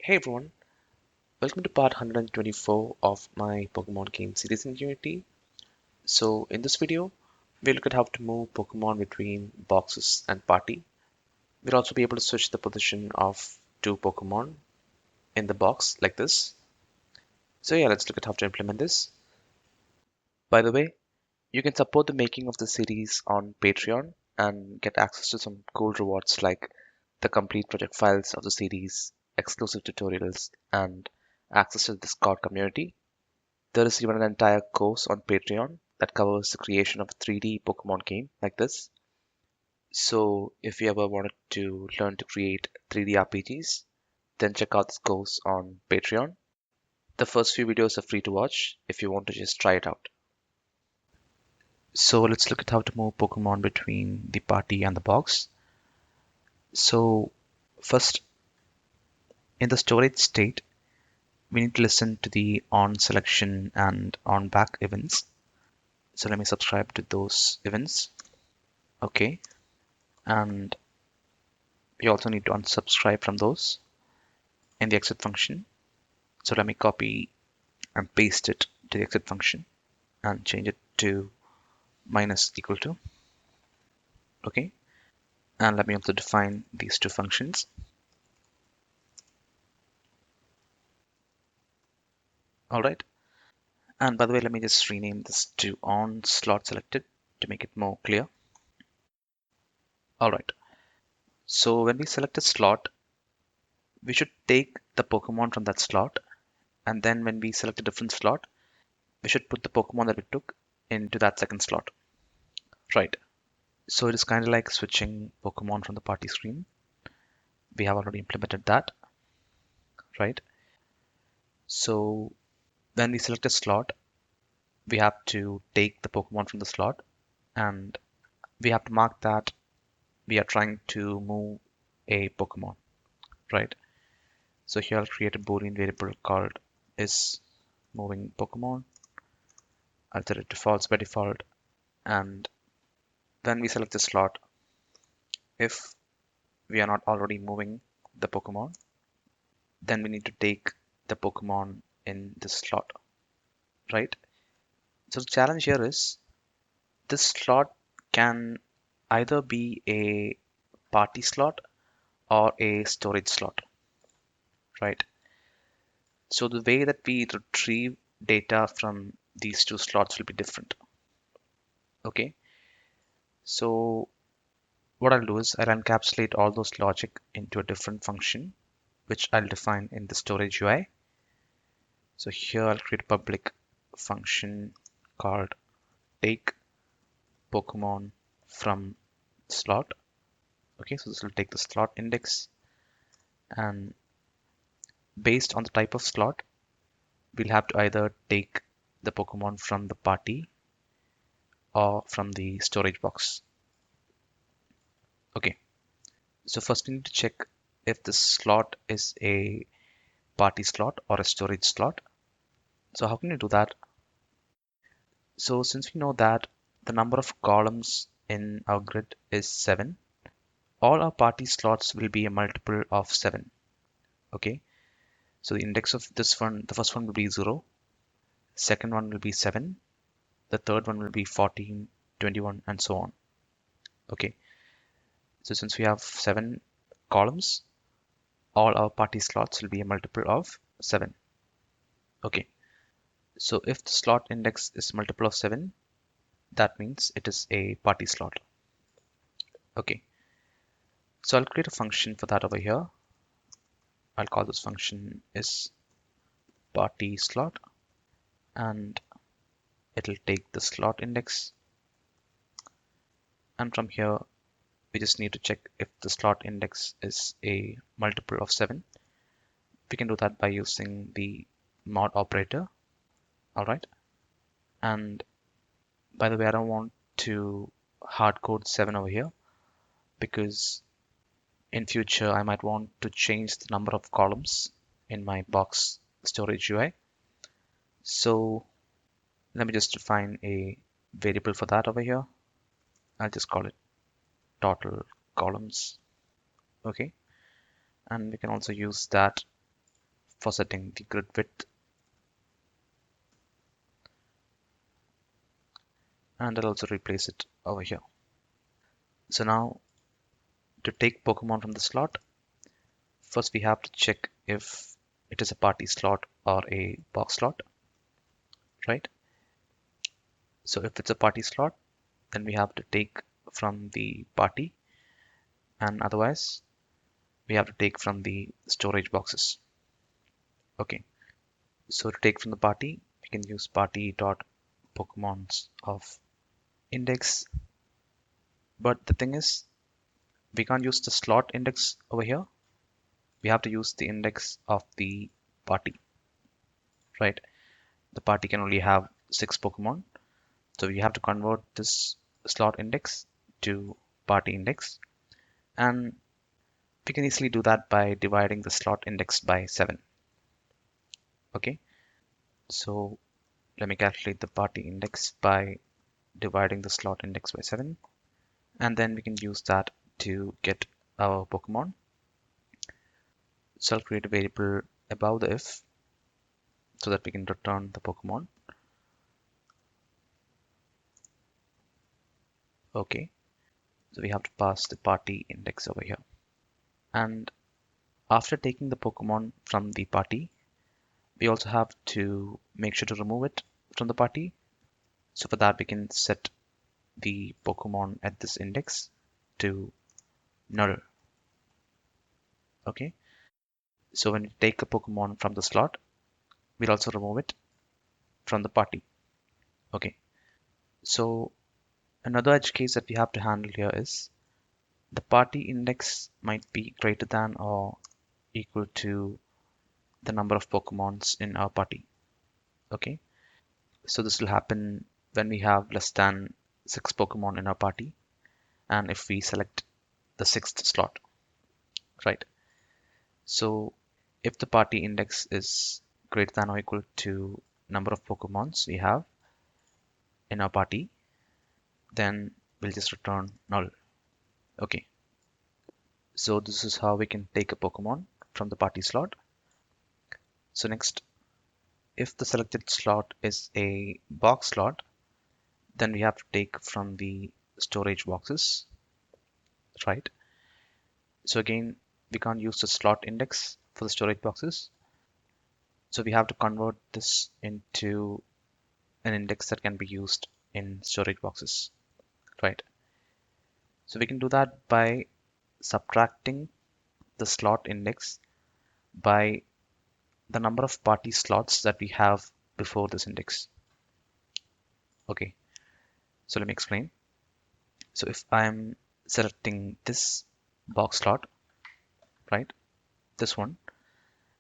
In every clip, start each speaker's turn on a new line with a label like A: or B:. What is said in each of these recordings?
A: Hey everyone, welcome to part 124 of my Pokemon game series in Unity. So in this video, we'll look at how to move Pokemon between boxes and party. We'll also be able to switch the position of two Pokemon in the box like this. So yeah, let's look at how to implement this. By the way, you can support the making of the series on Patreon and get access to some cool rewards like the complete project files of the series, exclusive tutorials, and access to the Discord community. There is even an entire course on Patreon that covers the creation of a 3D Pokemon game like this. So if you ever wanted to learn to create 3D RPGs, then check out this course on Patreon. The first few videos are free to watch if you want to just try it out. So let's look at how to move Pokemon between the party and the box. So first, in the storage state, we need to listen to the on selection and on back events. So let me subscribe to those events. Okay. And we also need to unsubscribe from those in the exit function. So let me copy and paste it to the exit function and change it to minus equal to. Okay. And let me also define these two functions. All right. And by the way, let me just rename this to on slot selected to make it more clear. All right. So when we select a slot, we should take the Pokemon from that slot. And then when we select a different slot, we should put the Pokemon that we took into that second slot. Right. So it is kind of like switching Pokemon from the party screen. We have already implemented that, right? So when we select a slot, we have to take the Pokemon from the slot and we have to mark that we are trying to move a Pokemon, right? So here I'll create a Boolean variable called is moving Pokemon. I'll set it to false by default. And when we select the slot, if we are not already moving the Pokemon, then we need to take the Pokemon in this slot, right? So the challenge here is this slot can either be a party slot or a storage slot, right? So the way that we retrieve data from these two slots will be different. Okay, so what I'll do is I'll encapsulate all those logic into a different function, which I'll define in the storage UI. So here I'll create a public function called take Pokemon from slot. Okay, so this will take the slot index, and based on the type of slot, we'll have to either take the Pokemon from the party or from the storage box. Okay, so first we need to check if this slot is a party slot or a storage slot. So how can you do that? So since we know that the number of columns in our grid is 7, all our party slots will be a multiple of 7. Okay, so the index of this one, the first one will be 0, second one will be 7, the third one will be 14, 21, and so on. Okay, so since we have 7 columns, all our party slots will be a multiple of 7. Okay, so if the slot index is multiple of 7, that means it is a party slot. Okay, so I'll create a function for that over here. I'll call this function is party slot, and it'll take the slot index, and from here we just need to check if the slot index is a multiple of 7. We can do that by using the mod operator. All right, and by the way, I don't want to hard code 7 over here because in future I might want to change the number of columns in my box storage UI. So let me just define a variable for that over here. I'll just call it total columns. Okay, and we can also use that for setting the grid width, and I'll also replace it over here. So now to take Pokemon from the slot, first we have to check if it is a party slot or a box slot, right? So if it's a party slot, then we have to take from the party, and otherwise we have to take from the storage boxes. Okay, so to take from the party, we can use party dot Pokemons of index, but the thing is we can't use the slot index over here. We have to use the index of the party, right? The party can only have 6 Pokemon, so we have to convert this slot index to party index, and we can easily do that by dividing the slot index by 7. Okay, so let me calculate the party index by dividing the slot index by 7, and then we can use that to get our Pokemon. So I'll create a variable above the if so that we can return the Pokemon. Okay, so we have to pass the party index over here. And after taking the Pokemon from the party, we also have to make sure to remove it from the party. So for that, we can set the Pokemon at this index to null. Okay, so when we take a Pokemon from the slot, we'll also remove it from the party. Okay, so another edge case that we have to handle here is the party index might be greater than or equal to the number of Pokemons in our party. Okay, so this will happen when we have less than 6 Pokemon in our party, and if we select the 6th slot, right? So if the party index is greater than or equal to number of Pokemons we have in our party, then we'll just return null. Okay, so this is how we can take a Pokemon from the party slot. So next, if the selected slot is a box slot, then we have to take from the storage boxes, right? So again, we can't use the slot index for the storage boxes. So we have to convert this into an index that can be used in storage boxes, right? So we can do that by subtracting the slot index by the number of party slots that we have before this index. Okay, so let me explain. So if I'm selecting this box slot, right, this one,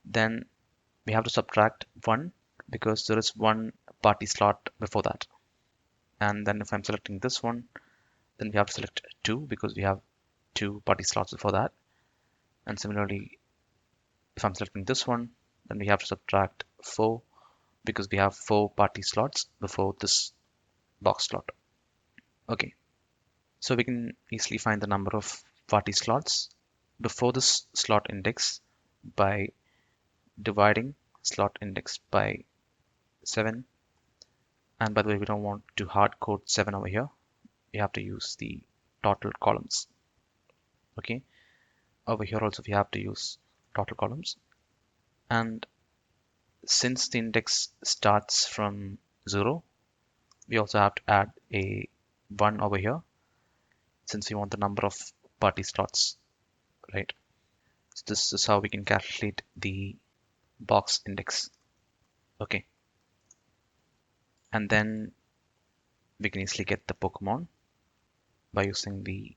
A: then we have to subtract 1 because there is one party slot before that. And then if I'm selecting this one, then we have to select 2 because we have 2 party slots before that. And similarly, if I'm selecting this one, then we have to subtract 4 because we have 4 party slots before this box slot. Okay, so we can easily find the number of party slots before this slot index by dividing slot index by 7. And by the way, we don't want to hard code 7 over here. We have to use the total columns. Okay, over here also we have to use total columns. And since the index starts from 0, we also have to add a 1 over here since we want the number of party slots, right? So this is how we can calculate the box index. Okay, and then we can easily get the Pokemon by using the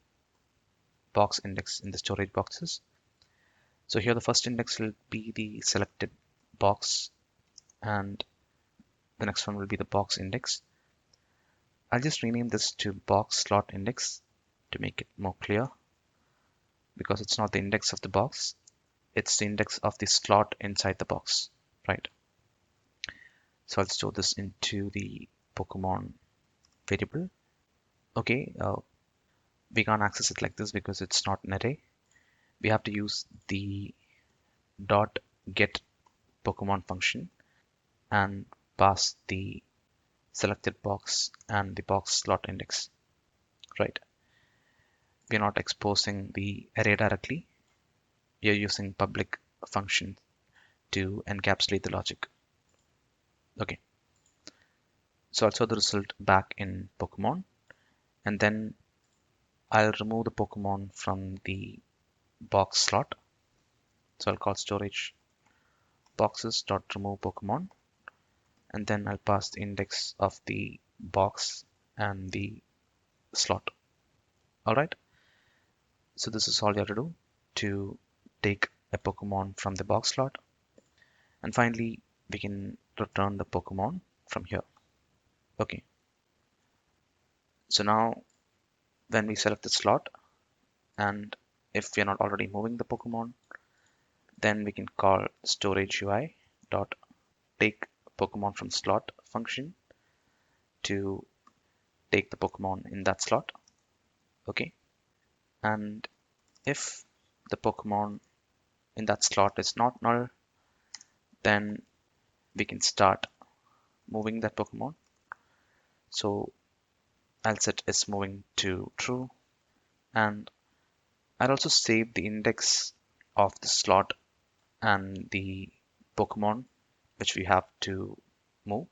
A: box index in the storage boxes. So here the first index will be the selected box, and the next one will be the box index. I'll just rename this to box slot index to make it more clear, because it's not the index of the box, it's the index of the slot inside the box, right? So I'll store this into the Pokemon variable. Okay, we can't access it like this because it's not an array. We have to use the dot get Pokemon function and pass the selected box and the box slot index, right? We're not exposing the array directly. We are using public function to encapsulate the logic. Okay, so I'll show the result back in Pokemon, and then I'll remove the Pokemon from the box slot. So I'll call storage boxes.remove Pokemon, and then I'll pass the index of the box and the slot. All right. So this is all you have to do to take a Pokemon from the box slot. And finally, we can return the Pokemon from here. Okay. So now when we select the slot, and if we are not already moving the Pokemon, then we can call storage UI dot take Pokemon from slot function to take the Pokemon in that slot. Okay. And if the Pokemon in that slot is not null, then we can start moving that Pokemon. So I'll set is moving to true, and I'll also save the index of the slot and the Pokemon which we have to move.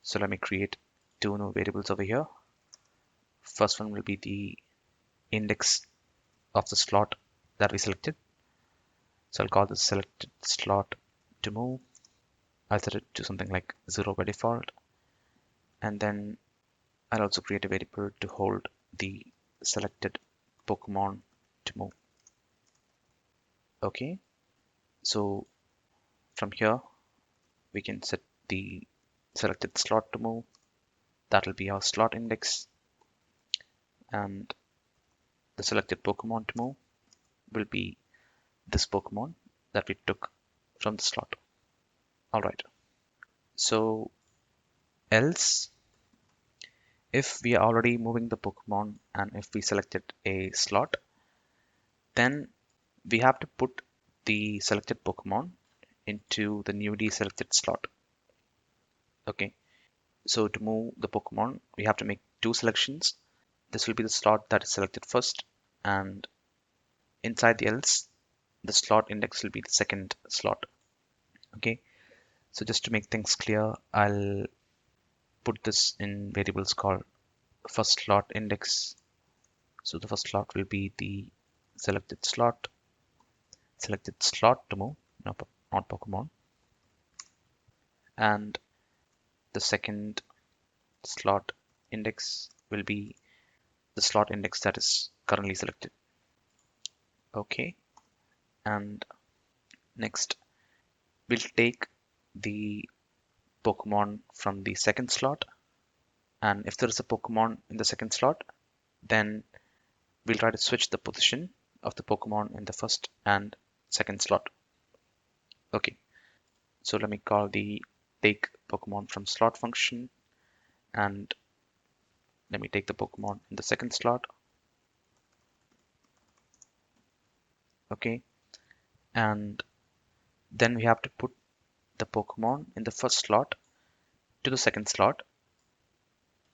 A: So let me create two new variables over here. First one will be the index of the slot that we selected. So I'll call this selected slot to move. I'll set it to something like 0 by default. And then I'll also create a variable to hold the selected Pokemon to move. Okay, so from here we can set the selected slot to move. That will be our slot index, and the selected Pokemon to move will be this Pokemon that we took from the slot. All right. So else, if we are already moving the Pokemon and if we selected a slot, then we have to put the selected Pokemon into the newly selected slot. Okay. So to move the Pokemon, we have to make two selections. This will be the slot that is selected first, and inside the else, the slot index will be the second slot. Okay. So just to make things clear, I'll put this in variables called first slot index. So the first slot will be the selected slot to move, not Pokemon. And the second slot index will be the slot index that is currently selected. Okay. And next, we'll take the Pokemon from the second slot. And if there is a Pokemon in the second slot, then we'll try to switch the position of the Pokemon in the first and second slot. Okay, so let me call the take Pokemon from slot function, and let me take the Pokemon in the second slot. Okay, and then we have to put the Pokemon in the first slot to the second slot,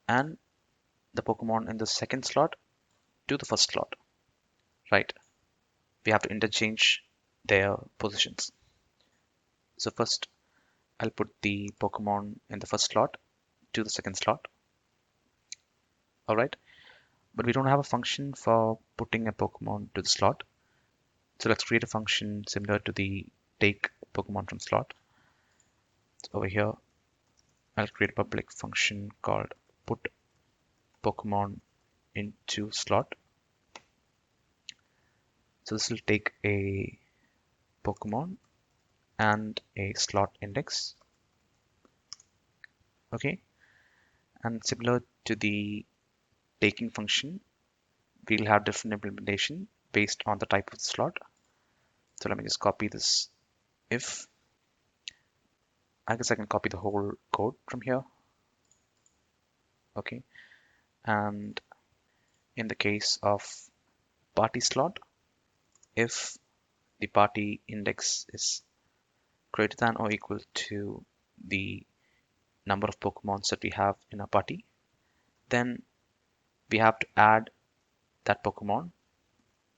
A: and the Pokemon in the second slot to the first slot, right? We have to interchange their positions. So first, I'll put the Pokemon in the first slot to the second slot. All right, but we don't have a function for putting a Pokemon to the slot. So let's create a function similar to the take Pokemon from slot. So over here, I'll create a public function called put Pokemon into slot. So this will take a Pokemon and a slot index. Okay, and similar to the taking function, we'll have different implementation based on the type of the slot. So let me just copy this. If I guess I can copy the whole code from here. Okay, and in the case of party slot, if the party index is greater than or equal to the number of Pokemons that we have in our party, then we have to add that Pokemon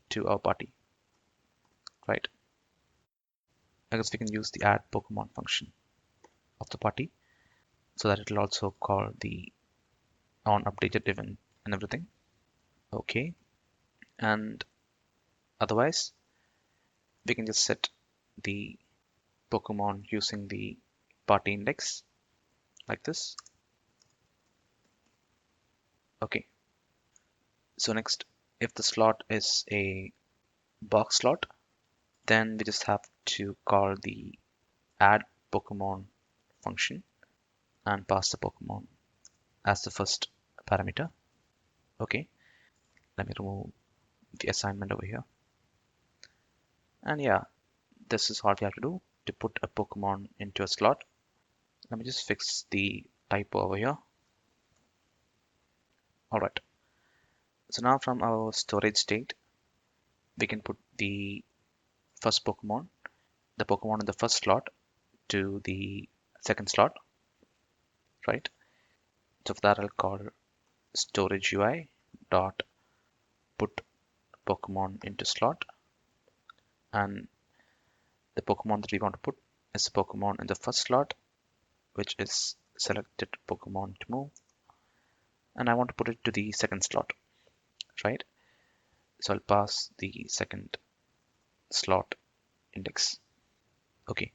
A: to our party, right? I guess we can use the add Pokemon function of the party so that it will also call the on updated event and everything. Okay, and otherwise we can just set the Pokemon using the party index like this. Okay, so next, if the slot is a box slot, then we just have to call the add Pokemon function and pass the Pokemon as the first parameter. Okay, let me remove the assignment over here. And yeah, this is all we have to do to put a Pokemon into a slot. Let me just fix the typo over here. All right. So now from our storage state, we can put the first Pokemon, the Pokemon in the first slot to the second slot, right? So for that, I'll call storage UI dot put Pokemon into slot, and the Pokemon that we want to put is the Pokemon in the first slot, which is selected Pokemon to move, and I want to put it to the second slot, right? So I'll pass the second slot index. Okay,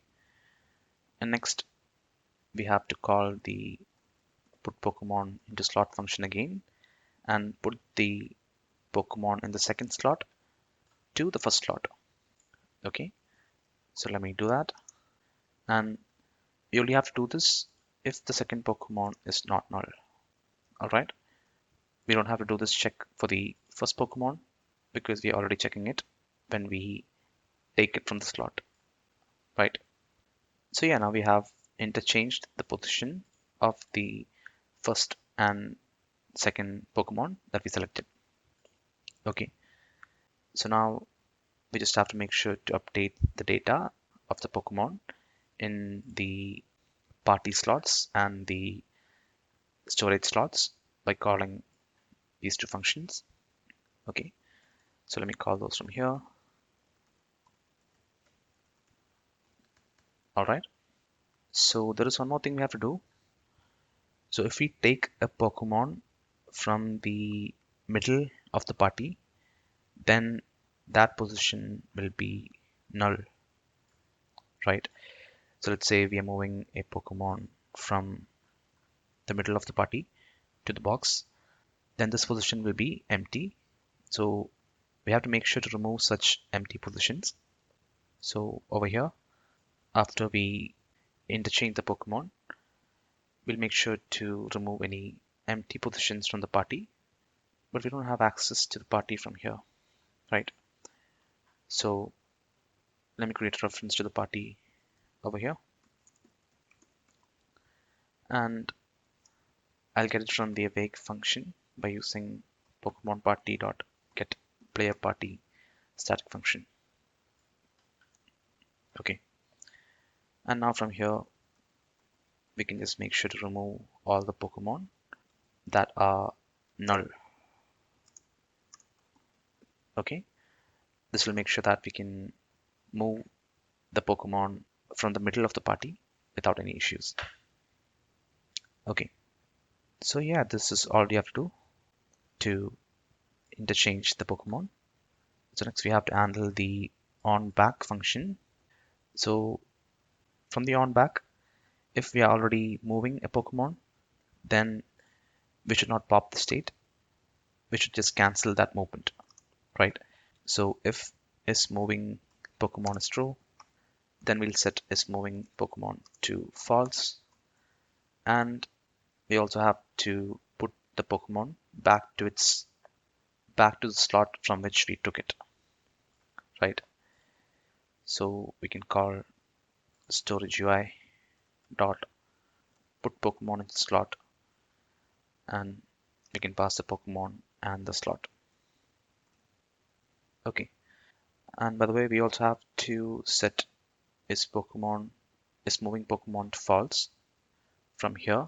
A: and next we have to call the put Pokemon into slot function again and put the Pokemon in the second slot to the first slot. Okay, so let me do that. And you only have to do this if the second Pokemon is not null. All right, we don't have to do this check for the first Pokemon because we are already checking it when we take it from the slot, right? So yeah, now we have interchanged the position of the first and second Pokemon that we selected. Okay, so now we just have to make sure to update the data of the Pokemon in the party slots and the storage slots by calling these two functions. Okay, so let me call those from here. All right, so there is one more thing we have to do. So if we take a Pokemon from the middle of the party, then that position will be null, right? So let's say we are moving a Pokemon from the middle of the party to the box, then this position will be empty. So we have to make sure to remove such empty positions. So over here, after we interchange the Pokemon, we'll make sure to remove any empty positions from the party, but we don't have access to the party from here, right? So let me create a reference to the party over here, and I'll get it from the awake function by using Pokemon party dot get player party static function. Okay, and now from here we can just make sure to remove all the Pokemon that are null. Okay, this will make sure that we can move the Pokemon from the middle of the party without any issues. Okay, so yeah, this is all you have to do to interchange the Pokemon. So next we have to handle the on back function. So from the on back, if we are already moving a Pokemon, then we should not pop the state. We should just cancel that movement, right? So if is moving Pokemon is true, then we'll set is moving Pokemon to false. And we also have to put the Pokemon back to the slot from which we took it, right? So we can call storage UI dot put Pokemon in the slot, and we can pass the Pokemon and the slot. Okay, and by the way, we also have to set is Pokemon is moving Pokemon to false from here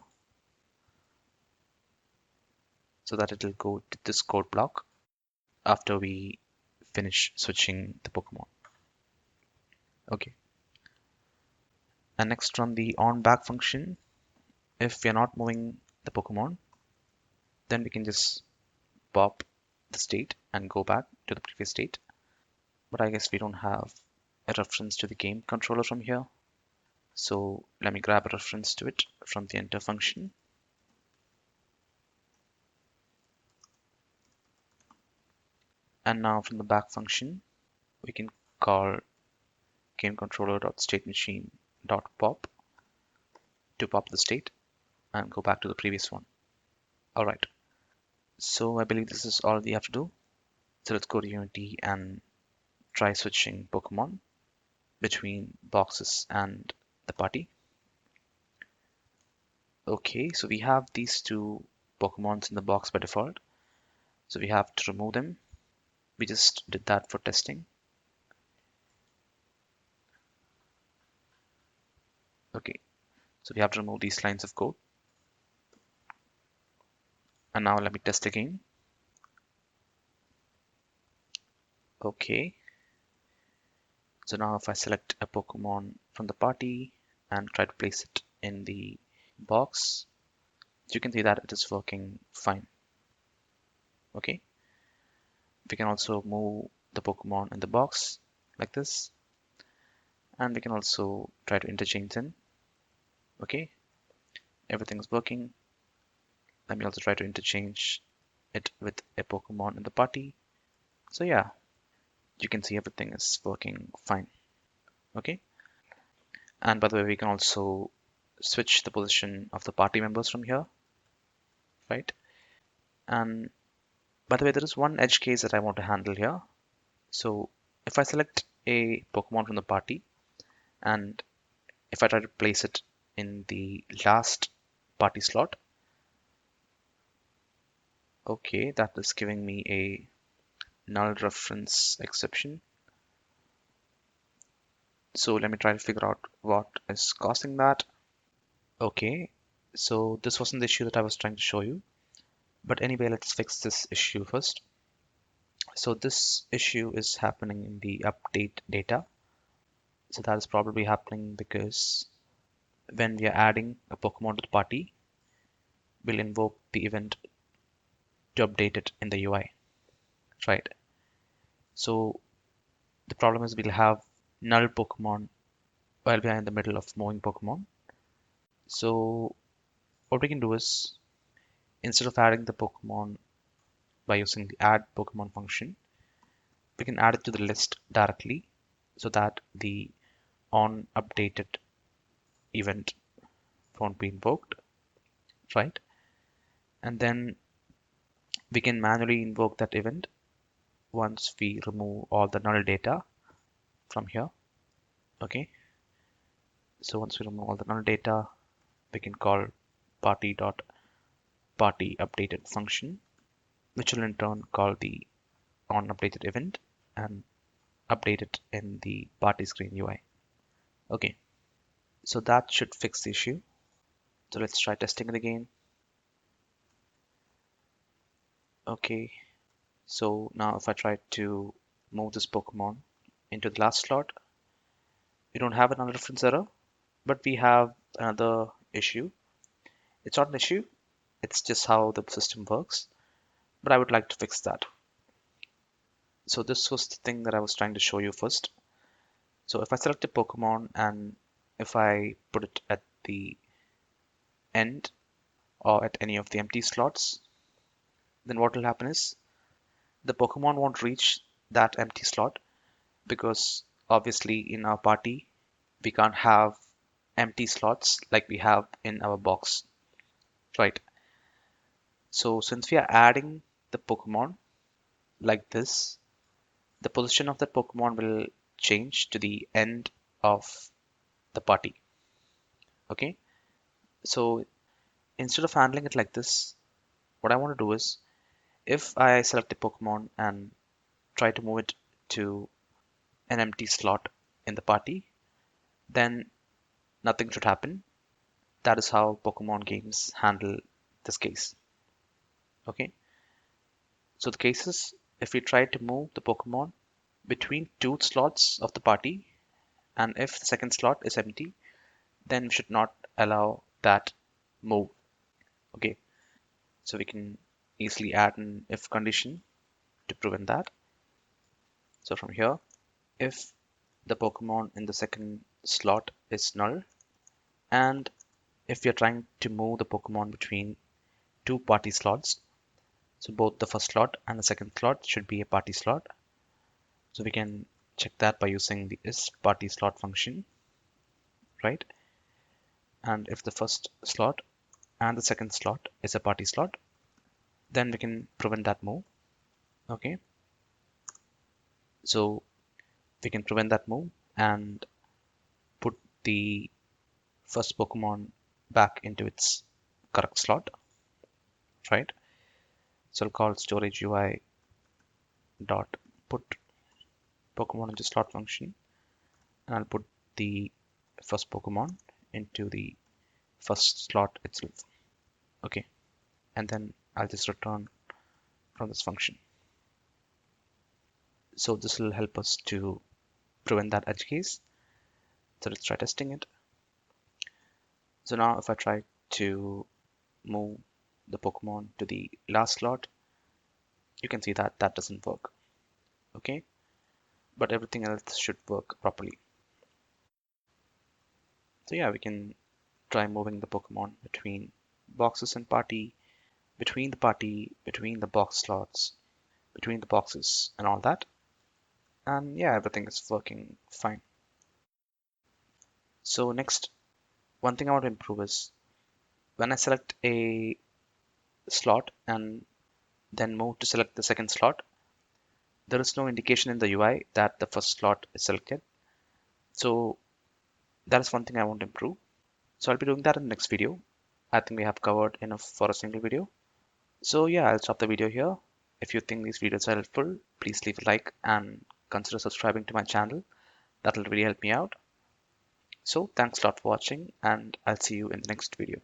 A: so that it will go to this code block after we finish switching the Pokemon. Okay. And next from the on back function, if we are not moving the Pokemon, then we can just pop the state and go back to the previous state. But I guess we don't have a reference to the game controller from here. So let me grab a reference to it from the enter function. And now from the back function, we can call gamecontroller.stateMachine.pop to pop the state and go back to the previous one. All right. So I believe this is all we have to do. So let's go to Unity and try switching Pokemon between boxes and the party. Okay, so we have these two Pokemons in the box by default. So we have to remove them. We just did that for testing. Okay, so we have to remove these lines of code. And now let me test again. Okay, so now if I select a Pokemon from the party and try to place it in the box, you can see that it is working fine. Okay, we can also move the Pokemon in the box like this, and we can also try to interchange them. Okay, everything is working. Let me also try to interchange it with a Pokemon in the party. So yeah, you can see everything is working fine. Okay, and by the way, we can also switch the position of the party members from here, right? And by the way, there is one edge case that I want to handle here. So if I select a Pokemon from the party and if I try to place it in the last party slot, okay, that is giving me a null reference exception. So let me try to figure out what is causing that. Okay, so this wasn't the issue that I was trying to show you. But anyway, let's fix this issue first. So this issue is happening in the update data. So that is probably happening because when we are adding a Pokemon to the party, we'll invoke the event to update it in the UI, right? So the problem is we'll have null Pokemon while we are in the middle of moving Pokemon. So what we can do is instead of adding the Pokemon by using the add Pokemon function, we can add it to the list directly so that the on updated event won't be invoked, right? And then we can manually invoke that event once we remove all the null data from here. Okay, so once we remove all the null data, we can call party.party updated function, which will in turn call the on updated event and update it in the party screen UI. Okay, so that should fix the issue. So let's try testing it again. Okay, so now if I try to move this Pokemon into the last slot, we don't have another reference error, but we have another issue. It's not an issue, it's just how the system works, but I would like to fix that. So this was the thing that I was trying to show you first. So if I select a Pokemon and if I put it at the end or at any of the empty slots, then what will happen is the Pokemon won't reach that empty slot because obviously in our party we can't have empty slots like we have in our box, right? So since we are adding the Pokemon like this, the position of the Pokemon will change to the end of the party. Okay, so instead of handling it like this, what I want to do is if I select a Pokemon and try to move it to an empty slot in the party, then nothing should happen. That is how Pokemon games handle this case. Okay, so the case is if we try to move the Pokemon between two slots of the party, and if the second slot is empty, then we should not allow that move. Okay, so we can easily add an if condition to prevent that. So from here, if the Pokemon in the second slot is null, and if we are trying to move the Pokemon between two party slots, so both the first slot and the second slot should be a party slot. So we can check that by using the is party slot function, right? And if the first slot and the second slot is a party slot, then we can prevent that move. Okay, so we can prevent that move and put the first Pokemon back into its correct slot, right? So I'll call storage UI dot put Pokemon into slot function, and I'll put the first Pokemon into the first slot itself. Okay, and then I'll just return from this function. So this will help us to prevent that edge case. So let's try testing it. So now if I try to move the Pokemon to the last slot, you can see that that doesn't work. Okay, but everything else should work properly. So yeah, we can try moving the Pokemon between boxes and party, between the box slots, between the boxes and all that. And yeah, everything is working fine. So next, one thing I want to improve is when I select a slot and then move to select the second slot, there is no indication in the UI that the first slot is selected. So that is one thing I want to improve. So I'll be doing that in the next video. I think we have covered enough for a single video. So yeah, I'll stop the video here. If you think these videos are helpful, please leave a like and consider subscribing to my channel. That will really help me out. So thanks a lot for watching, and I'll see you in the next video.